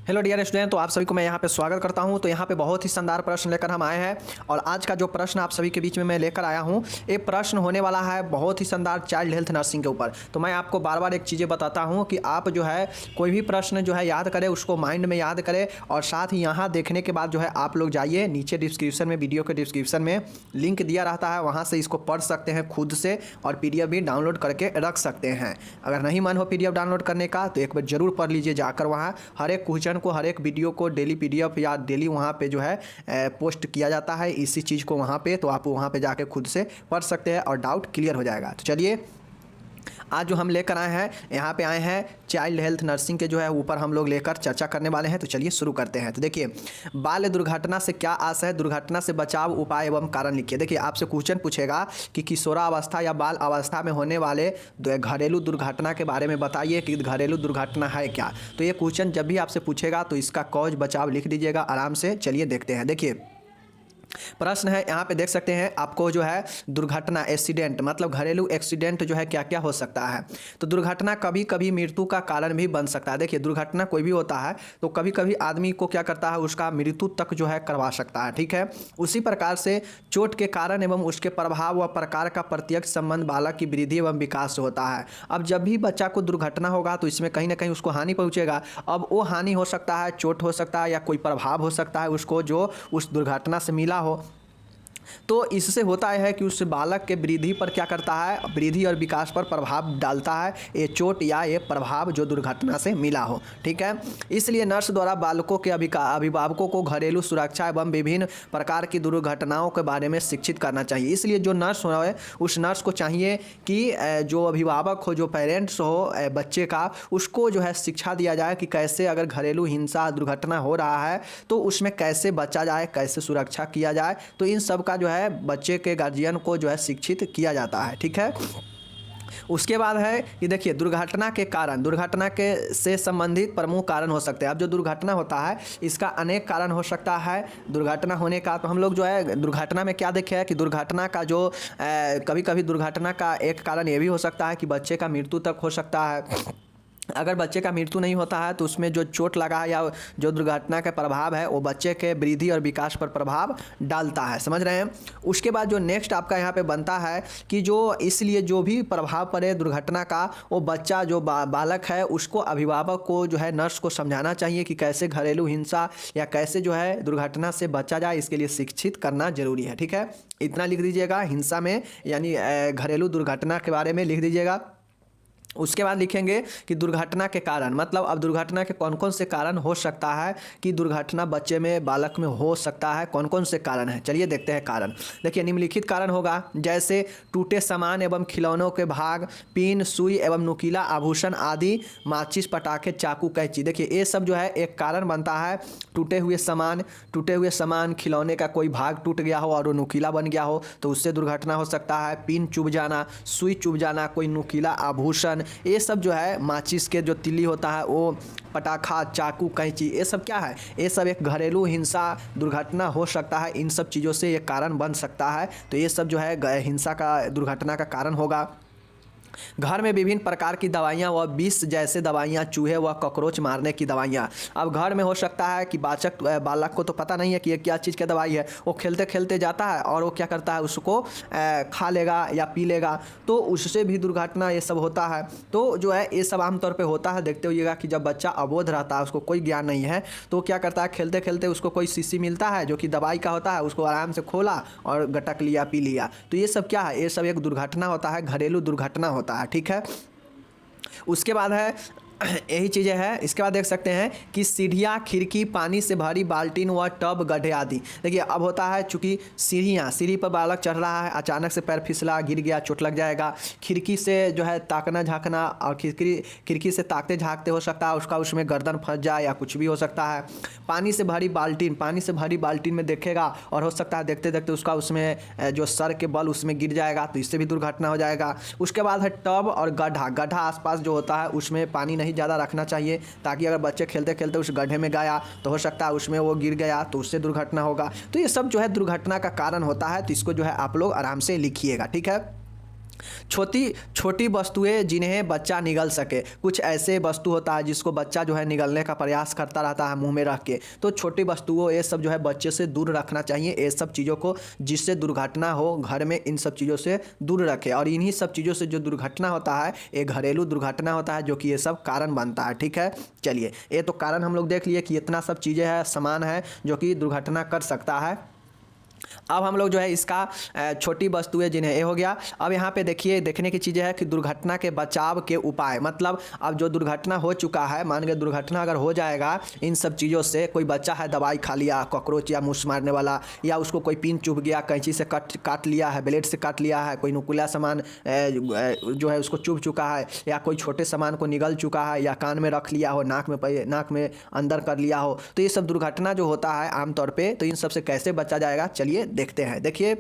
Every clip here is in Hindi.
हेलो डियर स्टूडेंट, तो आप सभी को मैं यहाँ पे स्वागत करता हूँ। तो यहाँ पे बहुत ही शानदार प्रश्न लेकर हम आए हैं और आज का जो प्रश्न आप सभी के बीच में मैं लेकर आया हूँ, ये प्रश्न होने वाला है बहुत ही शानदार चाइल्ड हेल्थ नर्सिंग के ऊपर। तो मैं आपको बार बार एक चीज़ें बताता हूँ कि आप जो है कोई भी प्रश्न जो है याद करें, उसको माइंड में याद करें और साथ ही यहाँ देखने के बाद जो है आप लोग जाइए नीचे डिस्क्रिप्शन में, वीडियो के डिस्क्रिप्शन में लिंक दिया रहता है, वहाँ से इसको पढ़ सकते हैं खुद से और PDF भी डाउनलोड करके रख सकते हैं। अगर नहीं मन हो PDF डाउनलोड करने का तो एक बार जरूर पढ़ लीजिए जाकर। वहाँ हर एक क्वेश्चन को, हर एक वीडियो को डेली PDF या डेली वहाँ पे जो है पोस्ट किया जाता है इसी चीज़ को वहाँ पे, तो आप वहाँ पे जाके खुद से पढ़ सकते हैं और डाउट क्लियर हो जाएगा। तो चलिए आज जो हम लेकर आए हैं, यहाँ पे आए हैं चाइल्ड हेल्थ नर्सिंग के जो है ऊपर हम लोग लेकर चर्चा करने वाले हैं। तो चलिए शुरू करते हैं। तो देखिए, बाल दुर्घटना से क्या आस है, दुर्घटना से बचाव उपाय एवं कारण लिखिए। देखिए आपसे क्वेश्चन पूछेगा कि किशोरावस्था या बाल अवस्था में होने वाले घरेलू दुर्घटना के बारे में बताइए कि घरेलू दुर्घटना है क्या। तो ये क्वेश्चन जब भी आपसे पूछेगा तो इसका कॉज बचाव लिख दीजिएगा आराम से। चलिए देखते हैं। देखिए प्रश्न है, यहाँ पे देख सकते हैं आपको जो है दुर्घटना, एक्सीडेंट मतलब घरेलू एक्सीडेंट जो है क्या क्या हो सकता है। तो दुर्घटना कभी कभी मृत्यु का कारण भी बन सकता है। देखिए दुर्घटना कोई भी होता है तो कभी कभी आदमी को क्या करता है, उसका मृत्यु तक जो है करवा सकता है, ठीक है। उसी प्रकार से चोट के कारण एवं उसके प्रभाव व प्रकार का प्रत्यक्ष संबंध बालक की वृद्धि एवं विकास से होता है। अब जब भी बच्चा को दुर्घटना होगा तो इसमें कहीं ना कहीं उसको हानि पहुँचेगा। अब वो हानि हो सकता है, चोट हो सकता है या कोई प्रभाव हो सकता है उसको जो उस दुर्घटना से मिला हो। तो इससे होता है कि उस बालक के वृद्धि पर क्या करता है, वृद्धि और विकास पर प्रभाव डालता है ये चोट या ये प्रभाव जो दुर्घटना से मिला हो, ठीक है। इसलिए नर्स द्वारा बालकों के अभिभावकों को घरेलू सुरक्षा एवं विभिन्न प्रकार की दुर्घटनाओं के बारे में शिक्षित करना चाहिए। इसलिए जो नर्स हो उस नर्स को चाहिए कि जो अभिभावक हो, जो पेरेंट्स हो बच्चे का, उसको जो है शिक्षा दिया जाए कि कैसे अगर घरेलू हिंसा दुर्घटना हो रहा है तो उसमें कैसे बचा जाए, कैसे सुरक्षा किया जाए। तो इन सब का जो है बच्चे के गार्जियन को जो है शिक्षित किया जाता है, ठीक है। उसके बाद है कि देखिए दुर्घटना के कारण, दुर्घटना के से संबंधित प्रमुख कारण हो सकते हैं। अब जो दुर्घटना होता है इसका अनेक कारण हो सकता है। दुर्घटना होने का तो हम लोग जो है दुर्घटना में क्या देखे हैं कि दुर्घटना का जो कभी कभी दुर्घटना का एक कारण ये भी हो सकता है कि बच्चे का मृत्यु तक हो सकता है। अगर बच्चे का मृत्यु नहीं होता है तो उसमें जो चोट लगा है या जो दुर्घटना का प्रभाव है वो बच्चे के वृद्धि और विकास पर प्रभाव डालता है, समझ रहे हैं। उसके बाद जो नेक्स्ट आपका यहाँ पे बनता है कि जो इसलिए जो भी प्रभाव पड़े दुर्घटना का, वो बच्चा जो बालक है उसको अभिभावक को जो है नर्स को समझाना चाहिए कि कैसे घरेलू हिंसा या कैसे जो है दुर्घटना से बचा जाए, इसके लिए शिक्षित करना जरूरी है, ठीक है। इतना लिख दीजिएगा हिंसा में, यानी घरेलू दुर्घटना के बारे में लिख दीजिएगा। उसके बाद लिखेंगे कि दुर्घटना के कारण, मतलब अब दुर्घटना के कौन कौन से कारण हो सकता है कि दुर्घटना बच्चे में, बालक में हो सकता है, कौन कौन से कारण हैं। चलिए देखते हैं कारण। देखिए निम्नलिखित कारण होगा जैसे टूटे सामान एवं खिलौनों के भाग, पिन, सुई एवं नुकीला आभूषण आदि, माचिस, पटाखे, चाकू, कैंची। देखिए ये सब जो है एक कारण बनता है। टूटे हुए सामान, खिलौने का कोई भाग टूट गया हो और वो नुकीला बन गया हो तो उससे दुर्घटना हो सकता है। पिन चुभ जाना, सुई चुभ जाना, कोई नुकीला आभूषण, ये सब जो है माचिस के जो तिल्ली होता है वो, पटाखा, चाकू, कैंची, ये सब क्या है, ये सब एक घरेलू हिंसा दुर्घटना हो सकता है। इन सब चीज़ों से ये कारण बन सकता है। तो ये सब जो है हिंसा का, दुर्घटना का कारण होगा। घर में विभिन्न प्रकार की दवाइयाँ व विष जैसे दवाइयाँ, चूहे व कॉकरोच मारने की दवाइयाँ। अब घर में हो सकता है कि बालक को तो पता नहीं है कि ये क्या चीज़ की दवाई है, वो खेलते खेलते जाता है और वो क्या करता है, उसको खा लेगा या पी लेगा, तो उससे भी दुर्घटना ये सब होता है। तो जो है ये सब आमतौर पर होता है। देखते होइएगा कि जब बच्चा अबोध रहता है, उसको कोई ज्ञान नहीं है, तो क्या करता है, खेलते खेलते उसको कोई शीशी मिलता है जो कि दवाई का होता है, उसको आराम से खोला और गटक लिया, पी लिया। तो ये सब क्या है, ये सब एक दुर्घटना होता है, घरेलू दुर्घटना होता है, ठीक है। उसके बाद है यही चीज़ें हैं। इसके बाद देख सकते हैं कि सीढ़ियाँ, खिड़की, पानी से भरी बाल्टीन व टब, गड्ढे आदि। देखिए अब होता है चूँकि सीढ़ी पर बालक चढ़ रहा है, अचानक से पैर फिसला, गिर गया, चोट लग जाएगा। खिड़की से जो है ताकना झाँकना और खिड़की से ताकते झाँकते हो सकता है उसका, उसमें गर्दन फंस जाए या कुछ भी हो सकता है। पानी से भरी बाल्टीन में देखेगा और हो सकता है देखते देखते उसका उसमें जो सर के बल उसमें गिर जाएगा, तो इससे भी दुर्घटना हो जाएगा। उसके बाद है टब और गड्ढा आसपास जो होता है उसमें पानी नहीं ज़्यादा रखना चाहिए, ताकि अगर बच्चे खेलते खेलते उस गड्ढे में गया तो हो सकता है उसमें वो गिर गया तो उससे दुर्घटना होगा। तो ये सब जो है दुर्घटना का कारण होता है। तो इसको जो है आप लोग आराम से लिखिएगा, ठीक है। छोटी छोटी वस्तुएं जिन्हें बच्चा निगल सके। कुछ ऐसे वस्तु होता है जिसको बच्चा जो है निगलने का प्रयास करता रहता है मुंह में रख के, तो छोटी वस्तुओं ये सब जो है बच्चे से दूर रखना चाहिए। ये सब चीज़ों को जिससे दुर्घटना हो घर में, इन सब चीज़ों से दूर रखें। और इन्हीं सब चीज़ों से जो दुर्घटना होता है ये घरेलू दुर्घटना होता है, जो कि ये सब कारण बनता है। ठीक है, चलिए ये तो कारण हम लोग देख लिए कि इतना सब चीज़ें हैं, सामान है जो कि दुर्घटना कर सकता है। अब हम लोग जो है इसका छोटी वस्तुएं जिन्हें ये हो गया। अब यहाँ पे देखिए, देखने की चीज़ें है कि दुर्घटना के बचाव के उपाय, मतलब अब जो दुर्घटना हो चुका है, मान के दुर्घटना अगर हो जाएगा इन सब चीज़ों से, कोई बच्चा है दवाई खा लिया, कॉकरोच या मूस मारने वाला, या उसको कोई पिन चुभ गया, कैंची से काट लिया है, ब्लेड से काट लिया है, कोई नुकीला सामान जो है उसको चुभ चुका है, या कोई छोटे सामान को निगल चुका है, या कान में रख लिया हो, नाक में अंदर कर लिया हो, तो ये सब दुर्घटना जो होता है आमतौर पर, तो इन सब से कैसे बचा जाएगा चलिए देखते हैं। देखिए,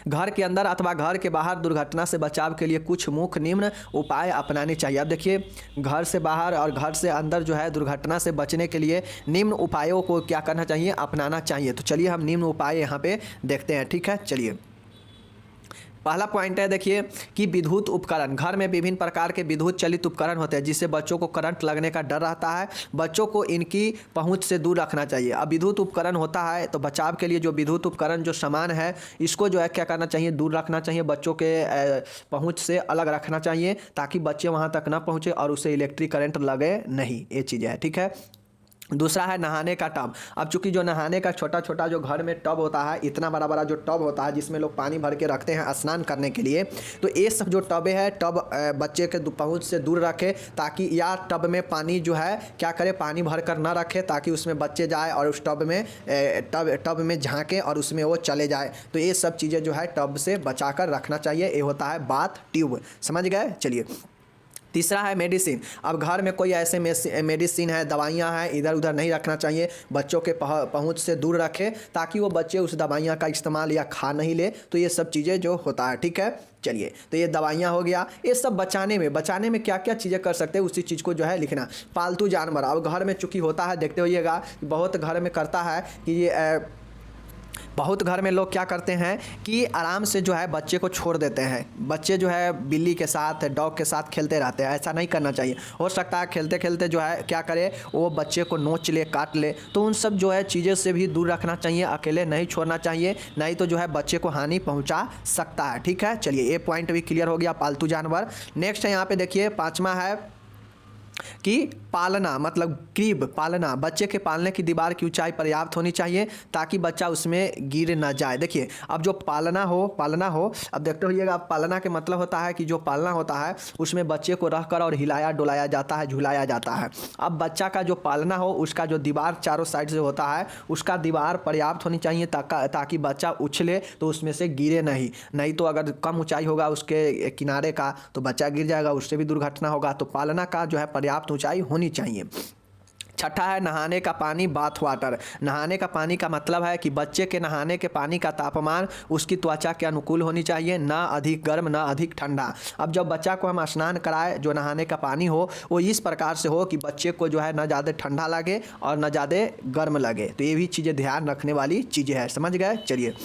घर के अंदर अथवा घर के बाहर दुर्घटना से बचाव के लिए कुछ मुख्य निम्न उपाय अपनाने चाहिए। अब देखिए, घर से बाहर और घर से अंदर जो है दुर्घटना से बचने के लिए निम्न उपायों को क्या करना चाहिए, अपनाना चाहिए। तो चलिए हम निम्न उपाय यहाँ पे देखते हैं। ठीक है, चलिए पहला पॉइंट है देखिए कि विद्युत उपकरण। घर में विभिन्न प्रकार के विद्युत चलित उपकरण होते हैं जिससे बच्चों को करंट लगने का डर रहता है, बच्चों को इनकी पहुंच से दूर रखना चाहिए। अब विद्युत उपकरण होता है तो बचाव के लिए जो विद्युत उपकरण जो सामान है इसको जो है क्या करना चाहिए, दूर रखना चाहिए, बच्चों के पहुँच से अलग रखना चाहिए ताकि बच्चे वहाँ तक ना पहुँचे और उसे इलेक्ट्रिक करंट लगे नहीं, ये चीज़ें है। ठीक है, दूसरा है नहाने का टब। अब चूंकि जो नहाने का छोटा छोटा जो घर में टब होता है, इतना बड़ा बड़ा जो टब होता है जिसमें लोग पानी भर के रखते हैं स्नान करने के लिए, तो ये सब जो टबे है, टब बच्चे के पहुंच से दूर रखे, ताकि या टब में पानी जो है क्या करे, पानी भर कर ना रखे ताकि उसमें बच्चे जाए और उस टब में झाँके और उसमें वो चले जाए। तो ये सब चीज़ें जो है टब से बचा कर रखना चाहिए। ये होता है बाथ ट्यूब, समझ गए। चलिए तीसरा है मेडिसिन। अब घर में कोई ऐसे मेडिसिन है, दवाइयाँ हैं, इधर उधर नहीं रखना चाहिए, बच्चों के पहुँच से दूर रखें ताकि वो बच्चे उस दवाइयाँ का इस्तेमाल या खा नहीं ले। तो ये सब चीज़ें जो होता है। ठीक है, चलिए तो ये दवाइयाँ हो गया। ये सब बचाने में क्या क्या चीज़ें कर सकते हैं उसी चीज़ को जो है लिखना। पालतू जानवर, अब घर में चूँकि होता है, देखते होइएगा बहुत घर में करता है कि ये बहुत घर में लोग क्या करते हैं कि आराम से जो है बच्चे को छोड़ देते हैं, बच्चे जो है बिल्ली के साथ, डॉग के साथ खेलते रहते हैं। ऐसा नहीं करना चाहिए। हो सकता है खेलते खेलते जो है क्या करे, वो बच्चे को नोच ले, काट ले, तो उन सब जो है चीज़ें से भी दूर रखना चाहिए। अकेले नहीं छोड़ना चाहिए, नहीं तो जो है बच्चे को हानि पहुँचा सकता है। ठीक है, चलिए ये पॉइंट भी क्लियर हो गया, पालतू जानवर। नेक्स्ट है यहाँ पे देखिए, पाँचवा है कि पालना, मतलब क्रीब पालना। बच्चे के पालने की दीवार की ऊंचाई पर्याप्त होनी चाहिए ताकि बच्चा उसमें गिर ना जाए। देखिए अब जो पालना हो, अब देखते होइएगा, पालना के मतलब होता है कि जो पालना होता है उसमें बच्चे को रखकर और हिलाया डुलाया जाता है, झुलाया जाता है। अब बच्चा का जो पालना हो उसका जो दीवार चारों साइड से होता है उसका दीवार पर्याप्त होनी चाहिए ताकि बच्चा उछले तो उसमें से गिरे नहीं तो अगर कम ऊंचाई होगा उसके किनारे का तो बच्चा गिर जाएगा, उससे भी दुर्घटना होगा। तो पालना का जो है पर्याप्त ऊंचाई होनी चाहिए। छठा है नहाने का पानी, बाथ वाटर। नहाने का पानी का मतलब है कि बच्चे के नहाने के पानी का तापमान उसकी त्वचा के अनुकूल होनी चाहिए, ना अधिक गर्म ना अधिक ठंडा। अब जब बच्चा को हम स्नान कराएं, जो नहाने का पानी हो वो इस प्रकार से हो कि बच्चे को जो है ना ज़्यादा ठंडा लगे और ना ज़्यादा गर्म लगे। तो ये भी चीज़ें ध्यान रखने वाली चीज़ें हैं, समझ गए। चलिए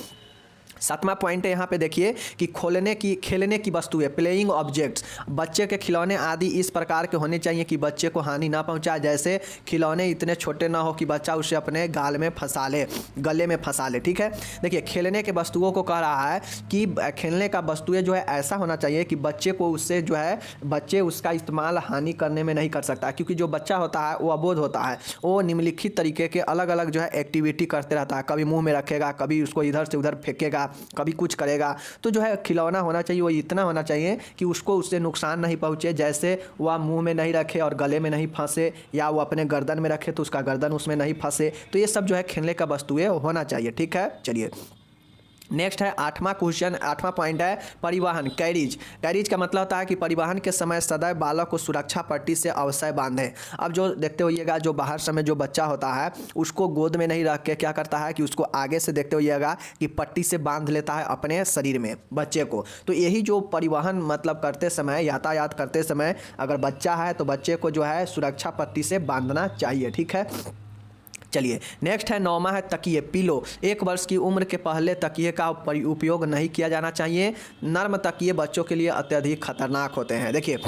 सातवां पॉइंट है यहाँ पे देखिए कि खेलने की वस्तुएं, प्लेइंग ऑब्जेक्ट्स। बच्चे के खिलौने आदि इस प्रकार के होने चाहिए कि बच्चे को हानि ना पहुँचाए। जैसे खिलौने इतने छोटे ना हो कि बच्चा उसे अपने गाल में फंसा ले, गले में फंसा ले। ठीक है, देखिए खेलने के वस्तुओं को कह रहा है कि खेलने का वस्तुएं जो है ऐसा होना चाहिए कि बच्चे को उससे जो है बच्चे उसका इस्तेमाल हानि करने में नहीं कर सकता, क्योंकि जो बच्चा होता है वो अबोध होता है, वो निम्नलिखित तरीके के अलग अलग जो है एक्टिविटी करते रहता है। कभी मुँह में रखेगा, कभी उसको इधर से उधर फेंकेगा, कभी कुछ करेगा। तो जो है खिलौना होना चाहिए वो इतना होना चाहिए कि उसको उससे नुकसान नहीं पहुँचे। जैसे वह मुंह में नहीं रखे और गले में नहीं फंसे, या वो अपने गर्दन में रखे तो उसका गर्दन उसमें नहीं फंसे। तो ये सब जो है खेलने का वस्तुएं होना चाहिए। ठीक है, चलिए नेक्स्ट है आठवां पॉइंट है परिवहन, कैरिज। कैरिज का मतलब होता है कि परिवहन के समय सदैव बालक को सुरक्षा पट्टी से अवश्य बांधें। अब जो देखते होइएगा, जो बाहर समय जो बच्चा होता है उसको गोद में नहीं रख के क्या करता है कि उसको आगे से देखते होइएगा कि पट्टी से बांध लेता है अपने शरीर में बच्चे को। तो यही जो परिवहन मतलब करते समय, यातायात करते समय अगर बच्चा है तो बच्चे को जो है सुरक्षा पट्टी से बांधना चाहिए। ठीक है, चलिए नेक्स्ट है 9वां है तकिए पिलो। 1 वर्ष की उम्र के पहले तकिए का उपयोग नहीं किया जाना चाहिए। नर्म तकिए बच्चों के लिए अत्यधिक खतरनाक होते हैं। देखिए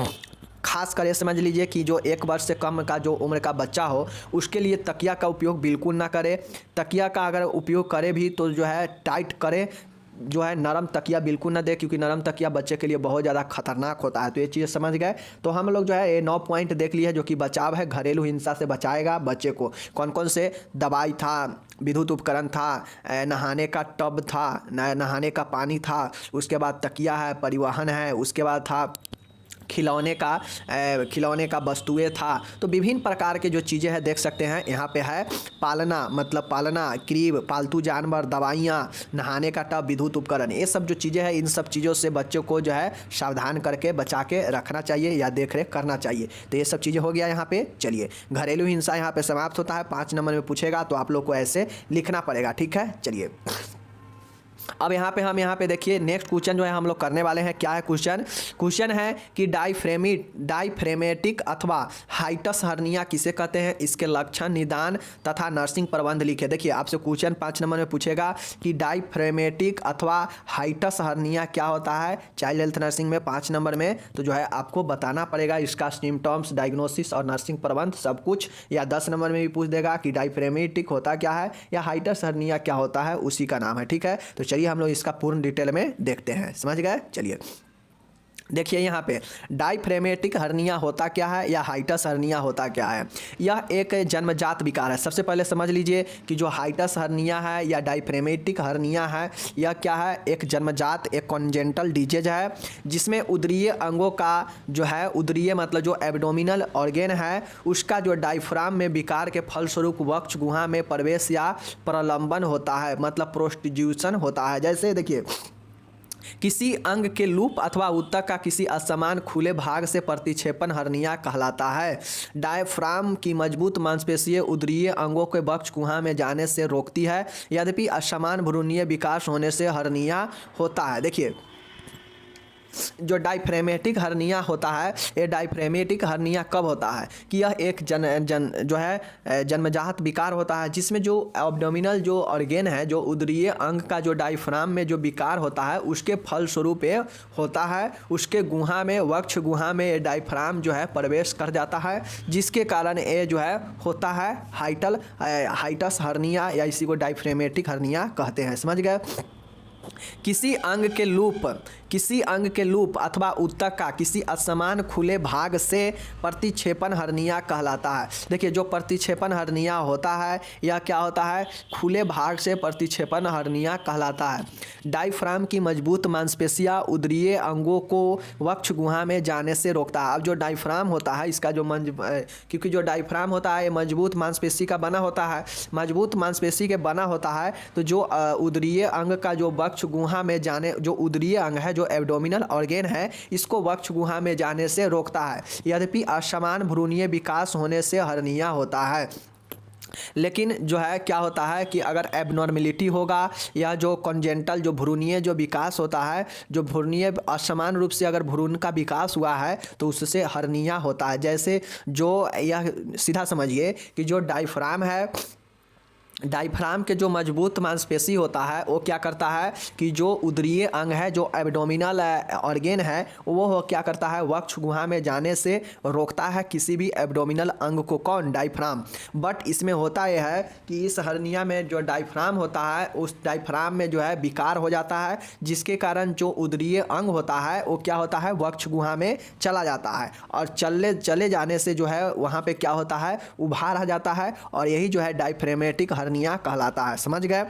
खास कर ये समझ लीजिए कि जो 1 वर्ष से कम का जो उम्र का बच्चा हो उसके लिए तकिया का उपयोग बिल्कुल ना करें। तकिया का अगर उपयोग करे भी तो जो है टाइट करें, जो है नरम तकिया बिल्कुल ना दे, क्योंकि नरम तकिया बच्चे के लिए बहुत ज़्यादा खतरनाक होता है। तो ये चीज़ समझ गए। तो हम लोग जो है ये 9 पॉइंट देख लिए जो कि बचाव है, घरेलू हिंसा से बचाएगा बच्चे को। कौन कौन से? दवाई था, विद्युत उपकरण था, नहाने का टब था, नहाने का पानी था, उसके बाद तकिया है, परिवहन है, उसके बाद था खिलौने का वस्तुएं था। तो विभिन्न प्रकार के जो चीज़ें हैं देख सकते हैं यहाँ पे है। पालना मतलब पालना, क्रीब, पालतू जानवर, दवाइयाँ, नहाने का टब, विद्युत उपकरण, ये सब जो चीज़ें हैं इन सब चीज़ों से बच्चों को जो है सावधान करके बचा के रखना चाहिए या देख रेख करना चाहिए। तो ये सब चीज़ें हो गया यहाँ पे। चलिए घरेलू हिंसा यहाँ पे समाप्त होता है। 5 नंबर में पूछेगा तो आप लोग को ऐसे लिखना पड़ेगा, ठीक है। चलिए अब यहाँ पे देखिए नेक्स्ट क्वेश्चन जो है हम लोग करने वाले हैं। क्या है क्वेश्चन है कि डायफ्रेमेटिक अथवा हाइटस हर्निया किसे कहते हैं, इसके लक्षण, निदान तथा नर्सिंग प्रबंध लिखे। देखिए आपसे क्वेश्चन 5 नंबर में पूछेगा कि डायफ्रेमेटिक अथवा हाइटस हर्निया क्या होता है चाइल्ड हेल्थ नर्सिंग में 5 नंबर में। तो जो है आपको बताना पड़ेगा इसका सिम्टम्स, डायग्नोसिस और नर्सिंग प्रबंध सब कुछ। या 10 नंबर में भी पूछ देगा कि डायफ्रेमेटिक होता क्या है या हाइटस हर्निया क्या होता है, उसी का नाम है, ठीक है। तो चलिए हम लोग इसका पूर्ण डिटेल में देखते हैं, समझ गए। चलिए देखिए यहाँ पे डायफ्रेमेटिक हर्निया होता क्या है या हाइटस हर्निया होता क्या है। यह एक जन्मजात विकार है। सबसे पहले समझ लीजिए कि जो हाइटस हर्निया है या डायफ्रेमेटिक हर्निया है यह क्या है, एक जन्मजात, एक कॉन्जेंटल डिजीज है जिसमें उदरीय अंगों का जो है, उदरीय मतलब जो एब्डोमिनल ऑर्गेन है उसका जो डायफ्राम में विकार के फलस्वरूप वक्ष गुहा में प्रवेश या प्रलंबन होता है, मतलब प्रोस्टिट्यूशन होता है। जैसे देखिए किसी अंग के लूप अथवा ऊतक का किसी असमान खुले भाग से प्रतिक्षेपण हर्निया कहलाता है। डायफ्राम की मजबूत मांसपेशियां उदरीय अंगों के वक्ष गुहा में जाने से रोकती है, यद्यपि असमान भ्रूणीय विकास होने से हर्निया होता है। देखिए जो डायफ्रेमेटिक हर्निया होता है, ये डायफ्रेमेटिक हर्निया कब होता है कि यह एक जो है जन्मजात विकार होता है जिसमें जो एब्डोमिनल जो ऑर्गेन है, जो उदरीय अंग का जो डायफ्राम में जो विकार होता है उसके फलस्वरूप ये होता है। उसके गुहा में, वक्ष गुहा में ये डायफ्राम जो है प्रवेश कर जाता है, जिसके कारण ये जो है होता है हाइटस हर्निया या इसी को डायफ्रेमेटिक हर्निया कहते हैं, समझ गए। किसी अंग के लूप अथवा ऊतक का किसी असमान खुले भाग से प्रतिक्षेपण हर्निया कहलाता है। देखिए जो प्रतिक्षेपण हर्निया होता है यह क्या होता है, खुले भाग से प्रतिक्षेपण हर्निया कहलाता है। डायफ्राम की मजबूत मांसपेशियां उदरीय अंगों को वक्ष गुहा में जाने से रोकता है। अब जो डायफ्राम होता है इसका जो क्योंकि जो डायफ्राम होता है ये मजबूत मांसपेशी का बना होता है, मजबूत मांसपेशी के बना होता है। तो जो उदरीय अंग का जो वक्ष गुहा में जाने, जो उदरीय अंग है, जो एब्डोमिनल ऑर्गेन है, इसको वक्ष गुहा में जाने से रोकता है, यद्यपि असमान भ्रूणीय विकास होने से हर्निया होता है। लेकिन जो है क्या होता है कि अगर एबनॉर्मेलिटी होगा या जो कॉन्जेंटल जो भ्रूणीय जो विकास होता है, जो भ्रूणीय असमान रूप से अगर भ्रूण का विकास हुआ है तो उससे हर्निया होता है। जैसे जो यह सीधा समझिए कि जो डायफ्राम है, डायफ्राम के जो मजबूत मांसपेशी होता है वो क्या करता है कि जो उदरीय अंग है, जो एब्डोमिनल ऑर्गेन है, वो क्या करता है वक्ष गुहा में जाने से रोकता है किसी भी एब्डोमिनल अंग को। कौन? डायफ्राम। बट इसमें होता यह है कि इस हर्निया में जो डायफ्राम होता है उस डायफ्राम में जो है विकार हो जाता है, जिसके कारण जो उदरीय अंग होता है वो क्या होता है वक्ष गुहा में चला जाता है, और चले जाने से जो है वहाँ पे क्या होता है उभार आ जाता है, और यही जो है डायफ्रेमेटिक हर्निया कहलाता है। समझ गए?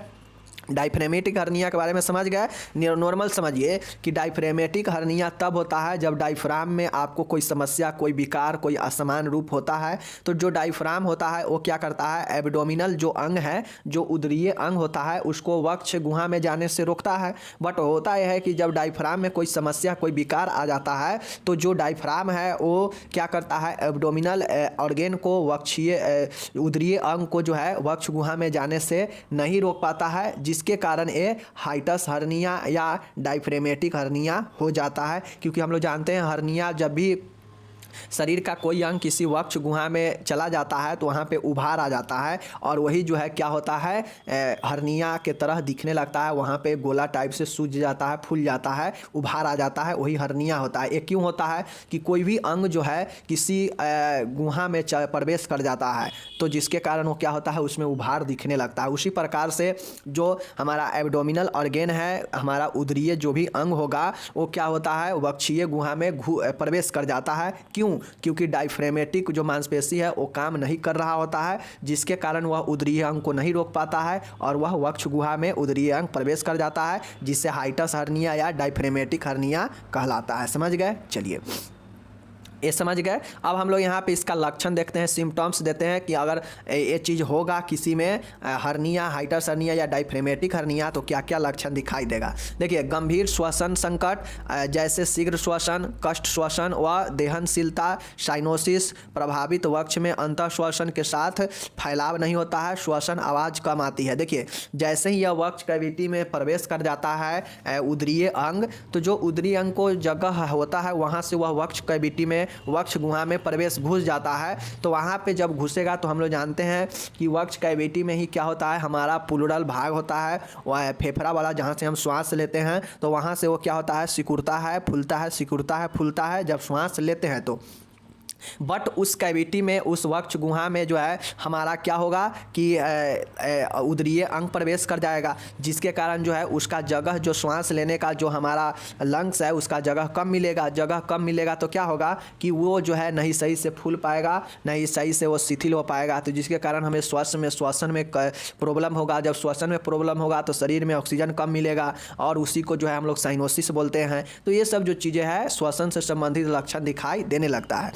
डायफ्रेमेटिक हर्निया के बारे में समझ गए। नॉर्मल समझिए कि डायफ्रेमेटिक हर्निया तब होता है जब डायफ्राम में आपको कोई समस्या, कोई विकार, कोई असमान रूप होता है। तो जो डायफ्राम होता है वो क्या करता है, एब्डोमिनल जो अंग है, जो उदरीय अंग होता है, उसको वक्ष गुहा में जाने से रोकता है। बट होता यह है कि जब डायफ्राम में कोई समस्या, कोई विकार आ जाता है तो जो डायफ्राम है वो क्या करता है, एब्डोमिनल ऑर्गेन को, वक्षीय उदरीय अंग को जो है वक्ष गुहा में जाने से नहीं रोक पाता है, जिसके कारण ये हाइटस हर्निया या डायफ्रेमेटिक हर्निया हो जाता है। क्योंकि हम लोग जानते हैं हर्निया जब भी शरीर का कोई अंग किसी वक्ष गुहा में चला जाता है तो वहाँ पे उभार आ जाता है और वही जो है क्या होता है हर्निया के तरह दिखने लगता है, वहाँ पे गोला टाइप से सूज जाता है, फूल जाता है, उभार आ जाता है, वही हर्निया होता है। ये क्यों होता है कि कोई भी अंग जो है किसी गुहा में प्रवेश कर जाता है तो जिसके कारण वो क्या होता है उसमें उभार दिखने लगता है। उसी प्रकार से जो हमारा एब्डोमिनल ऑर्गेन है, हमारा उदरीय जो भी अंग होगा वो क्या होता है वक्षीय गुहा में प्रवेश कर जाता है। क्यों? क्योंकि डायफ्रेमेटिक जो मांसपेशी है वो काम नहीं कर रहा होता है, जिसके कारण वह उदरीय अंग को नहीं रोक पाता है और वह वक्ष गुहा में उदरीय अंग प्रवेश कर जाता है, जिससे हाइटस हर्निया या डायफ्रेमेटिक हर्निया कहलाता है। समझ गए? चलिए ये समझ गए। अब हम लोग यहाँ पे इसका लक्षण देखते हैं, सिम्टम्स देते हैं कि अगर ये चीज़ होगा किसी में हर्निया, हाइटस हर्निया या डायफ्रेमेटिक हर्निया तो क्या क्या लक्षण दिखाई देगा। देखिए गंभीर श्वसन संकट जैसे शीघ्र श्वसन, कष्ट श्वसन व देहनशीलता, साइनोसिस, प्रभावित वक्ष में अंतः श्वसन के साथ फैलाव नहीं होता है, श्वसन आवाज़ कम आती है। देखिए जैसे ही यह वक्ष कैविटी में प्रवेश कर जाता है उदरीय अंग, तो जो उदरीय अंग को जगह होता है वहाँ से वह वक्ष कैविटी में, वक्ष गुहा में प्रवेश घुस जाता है। तो वहाँ पे जब घुसेगा तो हम लोग जानते हैं कि वक्ष कैविटी में ही क्या होता है हमारा प्लूरल भाग होता है, वह फेफड़ा वाला जहाँ से हम श्वास लेते हैं, तो वहाँ से वो क्या होता है सिकुड़ता है, फूलता है, सिकुड़ता है, फूलता है जब श्वास लेते हैं तो। बट उस कैविटी में, उस वक्ष गुहा में जो है हमारा क्या होगा कि उदरीय अंग प्रवेश कर जाएगा, जिसके कारण जो है उसका जगह, जो श्वास लेने का जो हमारा लंग्स है उसका जगह कम मिलेगा। जगह कम मिलेगा तो क्या होगा कि वो जो है नहीं सही से फूल पाएगा, नहीं सही से वो शिथिल हो पाएगा, तो जिसके कारण हमें श्वसन में प्रॉब्लम होगा। जब श्वसन में प्रॉब्लम होगा तो शरीर में ऑक्सीजन कम मिलेगा और उसी को जो है हम लोग साइनोसिस बोलते हैं। तो ये सब जो चीज़ें हैं श्वसन से संबंधित लक्षण दिखाई देने लगता है।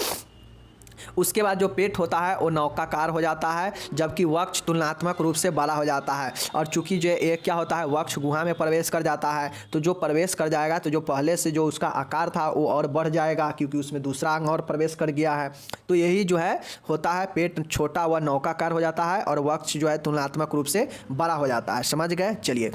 उसके बाद जो पेट होता है वो नौकाकार हो जाता है, जबकि वक्ष तुलनात्मक रूप से बड़ा हो जाता है। और चूंकि जो एक क्या होता है वक्ष गुहा में प्रवेश कर जाता है, तो जो प्रवेश कर जाएगा तो जो पहले से जो उसका आकार था वो और बढ़ जाएगा, क्योंकि उसमें दूसरा अंग और प्रवेश कर गया है। तो यही जो है होता है, पेट छोटा व नौकाकार हो जाता है और वक्ष जो है तुलनात्मक रूप से बड़ा हो जाता है। समझ गए? चलिए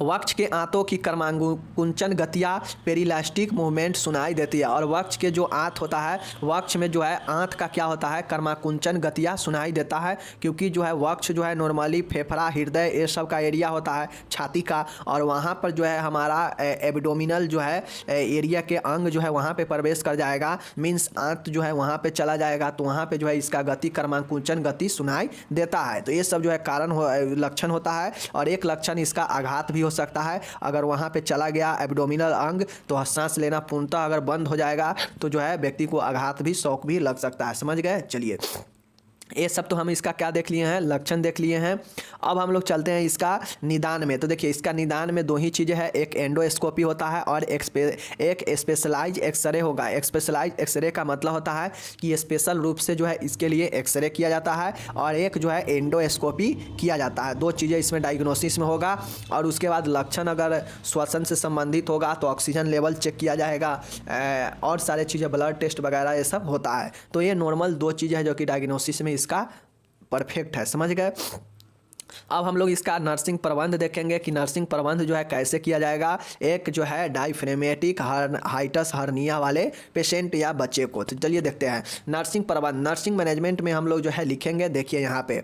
वक्ष के आंतों की कर्माकुंचन गतियाँ, पेरिलास्टिक मूवमेंट सुनाई देती है। और वक्ष के जो आंत होता है, वक्ष में जो है आंत का क्या होता है कर्माकुंचन गतियाँ सुनाई देता है, क्योंकि जो है वक्ष जो है नॉर्मली फेफड़ा, हृदय ये सब का एरिया होता है छाती का, और वहाँ पर जो है हमारा एब्डोमिनल जो है एरिया के अंग जो है वहाँ पे प्रवेश कर जाएगा, मीन्स आंत जो है वहाँ पे चला जाएगा, तो वहाँ पे जो है इसका गति कर्माकुंचन गति सुनाई देता है। तो ये सब जो है लक्षण होता है। और एक लक्षण इसका आघात भी हो सकता है। अगर वहाँ पे चला गया एब्डोमिनल अंग तो सांस लेना पूर्णतः अगर बंद हो जाएगा तो जो है व्यक्ति को आघात भी, शॉक भी लग सकता है। समझ गए? चलिए ये सब तो हम इसका क्या देख लिए हैं, लक्षण देख लिए हैं। अब हम लोग चलते हैं इसका निदान में। तो देखिए इसका निदान में दो ही चीज़ें हैं, एक एंडोस्कोपी होता है और एक स्पेशलाइज एक्सरे होगा। स्पेशलाइज एक्सरे का मतलब होता है कि स्पेशल रूप से जो है इसके लिए एक्सरे किया जाता है, और एक जो है एंडोस्कोपी किया जाता है। दो चीज़ें इसमें डायग्नोसिस में होगा। और उसके बाद लक्षण अगर श्वसन से संबंधित होगा तो ऑक्सीजन लेवल चेक किया जाएगा, और सारे चीज़ें ब्लड टेस्ट वगैरह ये सब होता है। तो ये नॉर्मल दो चीज़ें हैं जो कि डायग्नोसिस में इसका परफेक्ट है। समझ गए? अब हम लोग इसका नर्सिंग प्रबंध देखेंगे कि नर्सिंग प्रबंध जो है कैसे किया जाएगा एक जो है डायफ्रेमेटिक हाइटस हर्निया वाले पेशेंट या बच्चे को। तो चलिए देखते हैं नर्सिंग प्रबंध। नर्सिंग मैनेजमेंट में हम लोग जो है लिखेंगे, देखिए यहाँ पे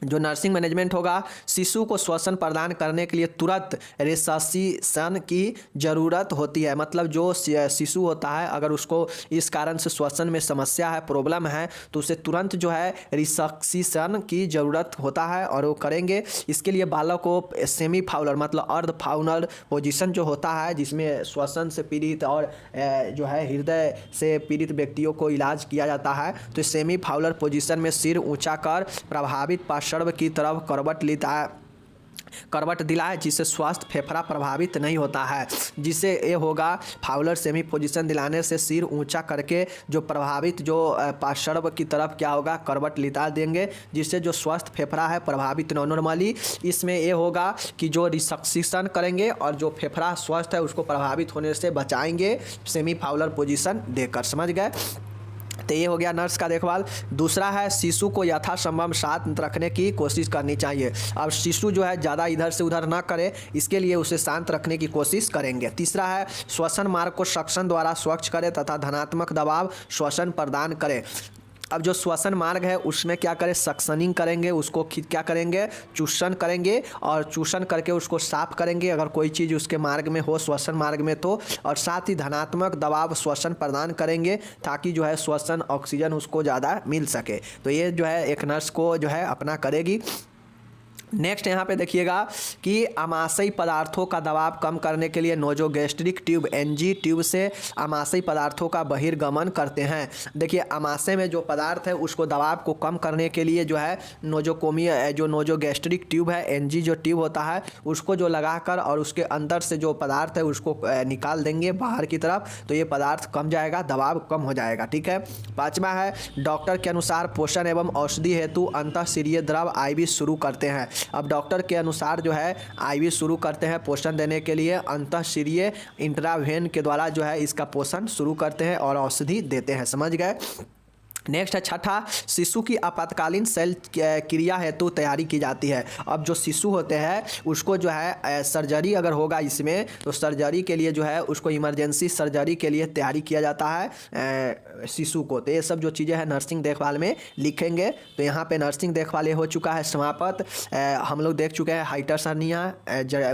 जो नर्सिंग मैनेजमेंट होगा, शिशु को श्वसन प्रदान करने के लिए तुरंत रिससिशन की ज़रूरत होती है। मतलब जो शिशु होता है अगर उसको इस कारण से श्वसन में समस्या है, प्रॉब्लम है, तो उसे तुरंत जो है रिससिशन की ज़रूरत होता है और वो करेंगे। इसके लिए बालक को सेमी फाउलर मतलब अर्ध फाउलर पोजीशन जो होता है, जिसमें श्वसन से पीड़ित और जो है हृदय से पीड़ित व्यक्तियों को इलाज किया जाता है, तो सेमी फाउलर पोजीशन में सिर ऊँचा कर प्रभावित पार्श्व की तरफ करवट दिलाए, जिससे स्वास्थ्य फेफड़ा प्रभावित नहीं होता है। जिससे ये होगा फाउलर सेमी पोजीशन दिलाने से सिर ऊंचा करके जो प्रभावित जो पार्श्व की तरफ क्या होगा करवट लिटा देंगे, जिससे जो स्वस्थ फेफड़ा है प्रभावित नॉर्मली इसमें ये होगा कि जो रिसक्शन करेंगे और जो फेफड़ा स्वस्थ है उसको प्रभावित होने से बचाएंगे सेमी फाउलर पोजीशन देकर। समझ गए? तो ये हो गया नर्स का देखभाल। दूसरा है शिशु को यथासंभव शांत रखने की कोशिश करनी चाहिए। अब शिशु जो है ज़्यादा इधर से उधर ना करे, इसके लिए उसे शांत रखने की कोशिश करेंगे। तीसरा है श्वसन मार्ग को सक्शन द्वारा स्वच्छ करें तथा धनात्मक दबाव श्वसन प्रदान करें। अब जो श्वसन मार्ग है उसमें क्या करें, सक्शनिंग करेंगे, उसको क्या करेंगे, चूषण करेंगे और चूषण करके उसको साफ करेंगे अगर कोई चीज़ उसके मार्ग में हो, श्वसन मार्ग में तो। और साथ ही धनात्मक दबाव श्वसन प्रदान करेंगे ताकि जो है श्वसन ऑक्सीजन उसको ज़्यादा मिल सके। तो ये जो है एक नर्स को जो है अपना करेगी। नेक्स्ट यहाँ पे देखिएगा कि आमाशयी पदार्थों का दबाव कम करने के लिए नोजोगैस्ट्रिक ट्यूब एनजी ट्यूब से आमाशयी पदार्थों का बहिर्गमन करते हैं। देखिए आमाशय में जो पदार्थ है उसको दबाव को कम करने के लिए जो है नोजोगैस्ट्रिक ट्यूब है, एनजी जो ट्यूब होता है उसको जो लगाकर और उसके अंदर से जो पदार्थ है उसको निकाल देंगे बाहर की तरफ, तो ये पदार्थ कम जाएगा, दबाव कम हो जाएगा। ठीक है। पाँचवा है डॉक्टर के अनुसार पोषण एवं औषधि हेतु अंतःशिरीय द्रव आईवी शुरू करते हैं। अब डॉक्टर के अनुसार जो है आईवी शुरू करते हैं पोषण देने के लिए, अंतःशिरीय इंट्रावेन के द्वारा जो है इसका पोषण शुरू करते हैं और औषधि देते हैं। समझ गए। नेक्स्ट है छठा, शिशु की आपातकालीन शल्य क्रिया हेतु तैयारी की जाती है। अब जो शिशु होते हैं उसको जो है सर्जरी अगर होगा इसमें, तो सर्जरी के लिए जो है उसको इमरजेंसी सर्जरी के लिए तैयारी किया जाता है शिशु को। तो ये सब जो चीज़ें हैं नर्सिंग देखभाल में लिखेंगे। तो यहाँ पे नर्सिंग देखभाल ये हो चुका है समाप्त। हम लोग देख चुके हैं हाइटस हर्निया,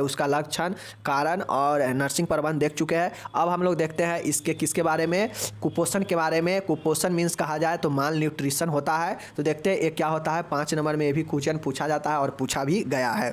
उसका लक्षण, कारण और नर्सिंग प्रबंध देख चुके हैं। अब हम लोग देखते हैं इसके किसके बारे में, कुपोषण के बारे में। कुपोषण मीन्स कहा जाए तो माल न्यूट्रिशन होता है। तो देखते हैं ये क्या होता है। 5 नंबर में ये भी क्वेश्चन पूछा जाता है और पूछा भी गया है।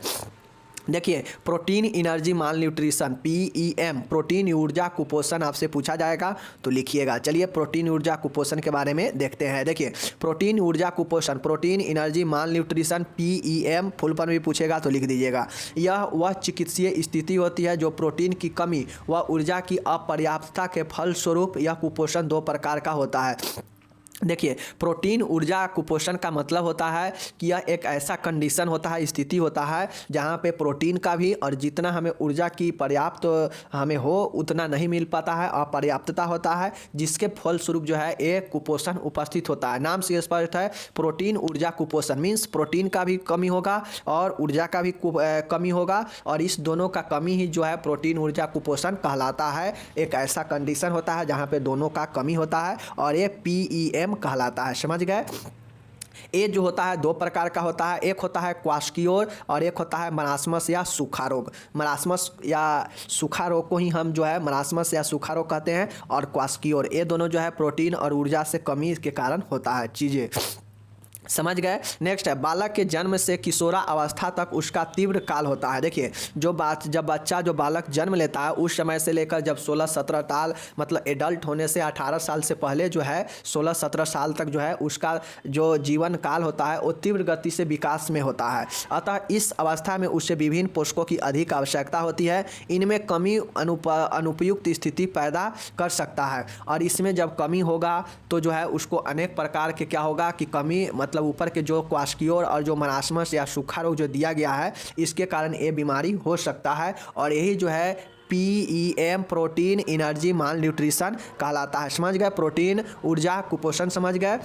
देखिए प्रोटीन एनर्जी माल न्यूट्रिशन PEM, प्रोटीन ऊर्जा कुपोषण आपसे पूछा जाएगा तो लिखिएगा। चलिए प्रोटीन ऊर्जा कुपोषण के बारे में देखते हैं। देखिए प्रोटीन ऊर्जा कुपोषण, प्रोटीन एनर्जी माल न्यूट्रिशन PEM फुल पर भी पूछेगा तो लिख दीजिएगा। यह वह चिकित्सीय स्थिति होती है जो प्रोटीन की कमी व ऊर्जा की अपर्याप्तता के फलस्वरूप यह कुपोषण 2 प्रकार का होता है। देखिए प्रोटीन ऊर्जा कुपोषण का मतलब होता है कि यह एक ऐसा कंडीशन होता है, स्थिति होता है जहाँ पे प्रोटीन का भी और जितना हमें ऊर्जा की पर्याप्त हमें हो उतना नहीं मिल पाता है, अपर्याप्तता होता है, जिसके फलस्वरूप जो है एक कुपोषण उपस्थित होता है। नाम से स्पष्ट है, प्रोटीन ऊर्जा कुपोषण मीन्स प्रोटीन का भी कमी होगा और ऊर्जा का भी कमी होगा और इस दोनों का कमी ही जो है प्रोटीन ऊर्जा कुपोषण कहलाता है। एक ऐसा कंडीशन होता है जहाँ पे दोनों का कमी होता है और ये PEM कहलाता है। समझ गए। ये जो होता है 2 प्रकार का होता है, एक होता है क्वास्कियोर और एक होता है मरासमस या सूखा रोग। मरासमस या सूखा रोग को ही हम जो है मरासमस या सूखा रोग कहते हैं और क्वास्कियोर, ये दोनों जो है प्रोटीन और ऊर्जा से कमी के कारण होता है चीज़ें। समझ गए। नेक्स्ट है बालक के जन्म से किशोरा अवस्था तक उसका तीव्र काल होता है। देखिए जब बच्चा जो बालक जन्म लेता है उस समय से लेकर जब 16-17 साल मतलब एडल्ट होने से 18 साल से पहले जो है 16-17 साल तक जो है उसका जो जीवन काल होता है वो तीव्र गति से विकास में होता है। अतः इस अवस्था में उससे विभिन्न पोषकों की अधिक आवश्यकता होती है। इनमें कमी अनुपयुक्त स्थिति पैदा कर सकता है और इसमें जब कमी होगा तो जो है उसको अनेक प्रकार के क्या होगा कि कमी मतलब ऊपर के जो क्वास्कियोर और जो मरासमस या सूखा रोग जो दिया गया है इसके कारण ये बीमारी हो सकता है और यही जो है PEM प्रोटीन एनर्जी माल न्यूट्रिशन कहलाता है। समझ गए। प्रोटीन ऊर्जा कुपोषण समझ गए।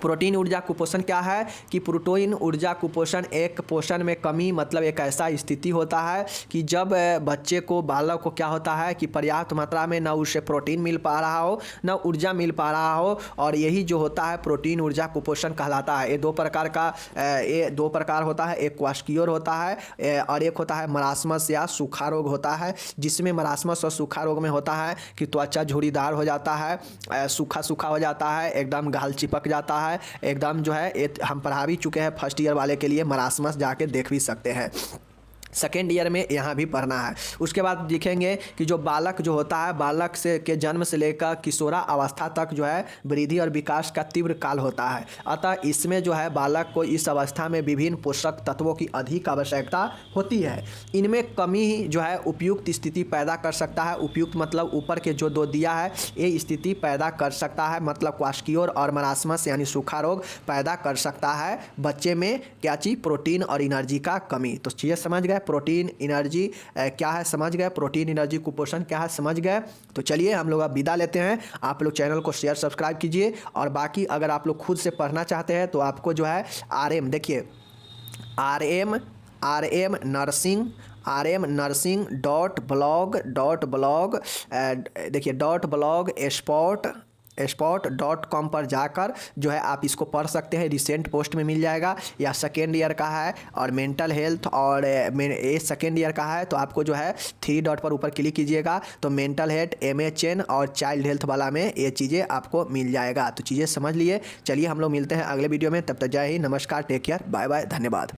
प्रोटीन ऊर्जा कुपोषण क्या है कि प्रोटीन ऊर्जा कुपोषण एक पोषण में कमी मतलब एक ऐसा स्थिति होता है कि जब बच्चे को बालक को क्या होता है कि पर्याप्त मात्रा में न उसे प्रोटीन मिल पा रहा हो न ऊर्जा मिल पा रहा हो और यही जो होता है प्रोटीन ऊर्जा कुपोषण कहलाता है। ये 2 प्रकार का ये 2 प्रकार होता है, एक क्वास्कियोर होता है और एक होता है मरासमस या सूखा रोग होता है, जिसमें मरासमस और सूखा रोग में होता है कि त्वचा झुर्रीदार हो जाता है, सूखा सूखा हो जाता है, एकदम गाल चिपक जाता है एकदम जो है। हम पढ़ा भी चुके हैं फर्स्ट ईयर वाले के लिए, मरासमस जाके देख भी सकते हैं। सेकेंड ईयर में यहाँ भी पढ़ना है। उसके बाद दिखेंगे कि जो बालक जो होता है बालक से के जन्म से लेकर किशोरा अवस्था तक जो है वृद्धि और विकास का तीव्र काल होता है। अतः इसमें जो है बालक को इस अवस्था में विभिन्न पोषक तत्वों की अधिक आवश्यकता होती है। इनमें कमी ही जो है उपयुक्त स्थिति पैदा कर सकता है। उपयुक्त मतलब ऊपर के जो 2 दिया है ये स्थिति पैदा कर सकता है, मतलब क्वास्कियोर और मरासमस यानी सूखा रोग पैदा कर सकता है बच्चे में क्या चीज़, प्रोटीन और एनर्जी का कमी। तो चीज़ें समझ गए। प्रोटीन एनर्जी क्या है समझ गए, प्रोटीन एनर्जी कुपोषण क्या है समझ गए। तो चलिए हम लोग अब विदा लेते हैं। आप लोग चैनल को शेयर सब्सक्राइब कीजिए, और बाकी अगर आप लोग खुद से पढ़ना चाहते हैं तो आपको जो है RM देखिए RM नर्सिंग .blog देखिए .blogspot.com पर जाकर जो है आप इसको पढ़ सकते हैं। रिसेंट पोस्ट में मिल जाएगा, या सेकेंड ईयर का है और मेंटल हेल्थ और ये सेकेंड ईयर का है तो आपको जो है 3 डॉट पर ऊपर क्लिक कीजिएगा तो मेंटल हेल्थ MHN और चाइल्ड हेल्थ वाला में ये चीज़ें आपको मिल जाएगा। तो चीज़ें समझ लिए। चलिए हम लोग मिलते हैं अगले वीडियो में, तब तक जय हिंद, नमस्कार, टेक केयर, बाय बाय, धन्यवाद।